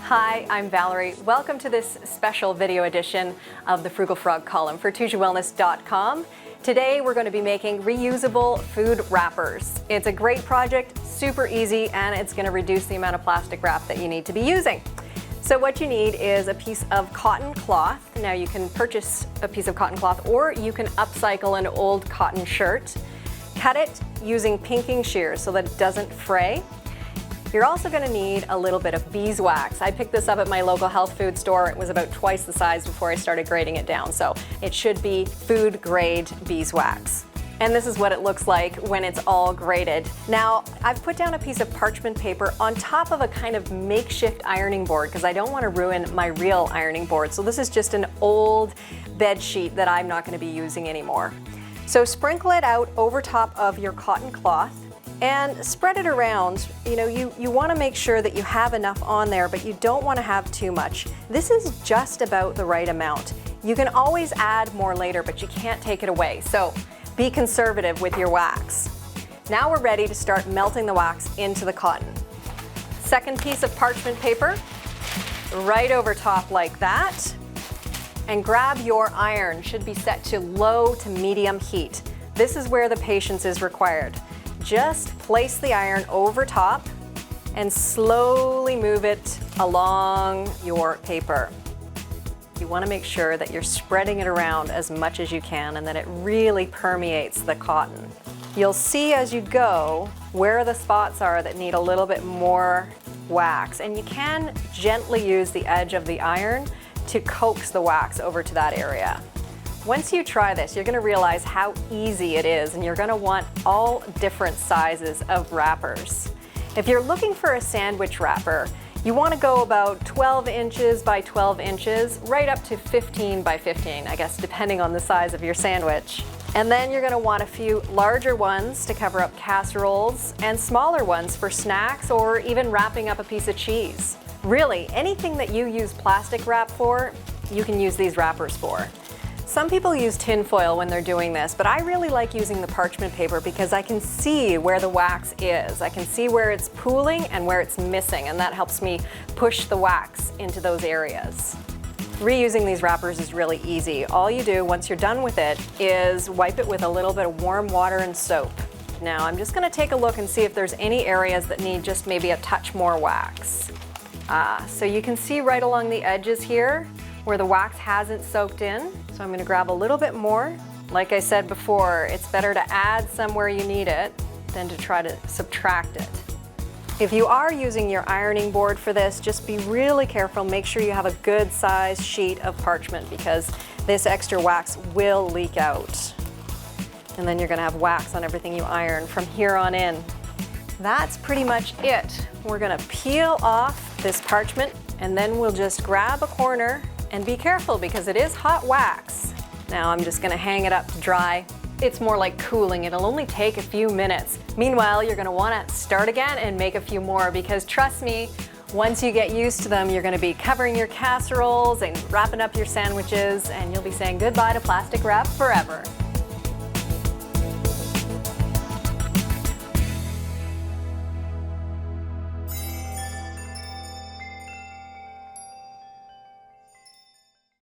Hi, I'm Valerie. Welcome to this special video edition of the Frugal Frog column for tujawellness.com. Today we're going to be making reusable food wrappers. It's a great project, super easy, and it's going to reduce the amount of plastic wrap that you need to be using. So what you need is a piece of cotton cloth. Now you can purchase a piece of cotton cloth or you can upcycle an old cotton shirt. Cut it using pinking shears so that it doesn't fray. You're also going to need a little bit of beeswax. I picked this up at my local health food store. It was about twice the size before I started grading it down, so it should be food grade beeswax. And this is what it looks like when it's all graded. Now, I've put down a piece of parchment paper on top of a kind of makeshift ironing board because I don't want to ruin my real ironing board. So this is just an old bed sheet that I'm not going to be using anymore. So sprinkle it out over top of your cotton cloth and spread it around. You want to make sure that you have enough on there, but you don't want to have too much. This is just about the right amount. You can always add more later, but you can't take it away. So be conservative with your wax. Now we're ready to start melting the wax into the cotton. Second piece of parchment paper, right over top like that. And grab your iron, should be set to low to medium heat. This is where the patience is required. Just place the iron over top and slowly move it along your paper. You want to make sure that you're spreading it around as much as you can and that it really permeates the cotton. You'll see as you go where the spots are that need a little bit more wax, and you can gently use the edge of the iron to coax the wax over to that area. Once you try this, you're going to realize how easy it is, and you're going to want all different sizes of wrappers. If you're looking for a sandwich wrapper, you want to go about 12 inches by 12 inches, right up to 15 by 15, I guess, depending on the size of your sandwich. And then you're going to want a few larger ones to cover up casseroles and smaller ones for snacks or even wrapping up a piece of cheese. Really, anything that you use plastic wrap for, you can use these wrappers for. Some people use tin foil when they're doing this, but I really like using the parchment paper because I can see where the wax is. I can see where it's pooling and where it's missing, and that helps me push the wax into those areas. Reusing these wrappers is really easy. All you do once you're done with it is wipe it with a little bit of warm water and soap. Now I'm just going to take a look and see if there's any areas that need just maybe a touch more wax. So you can see right along the edges here where the wax hasn't soaked in. So I'm going to grab a little bit more. Like I said before, it's better to add some where you need it than to try to subtract it. If you are using your ironing board for this, just be really careful. Make sure you have a good size sheet of parchment because this extra wax will leak out. And then you're going to have wax on everything you iron from here on in. That's pretty much it. We're going to peel off this parchment and then we'll just grab a corner and be careful because it is hot wax. Now I'm just going to hang it up to dry. It's more like cooling. It'll only take a few minutes. Meanwhile, you're going to want to start again and make a few more because trust me, once you get used to them, you're going to be covering your casseroles and wrapping up your sandwiches, and you'll be saying goodbye to plastic wrap forever.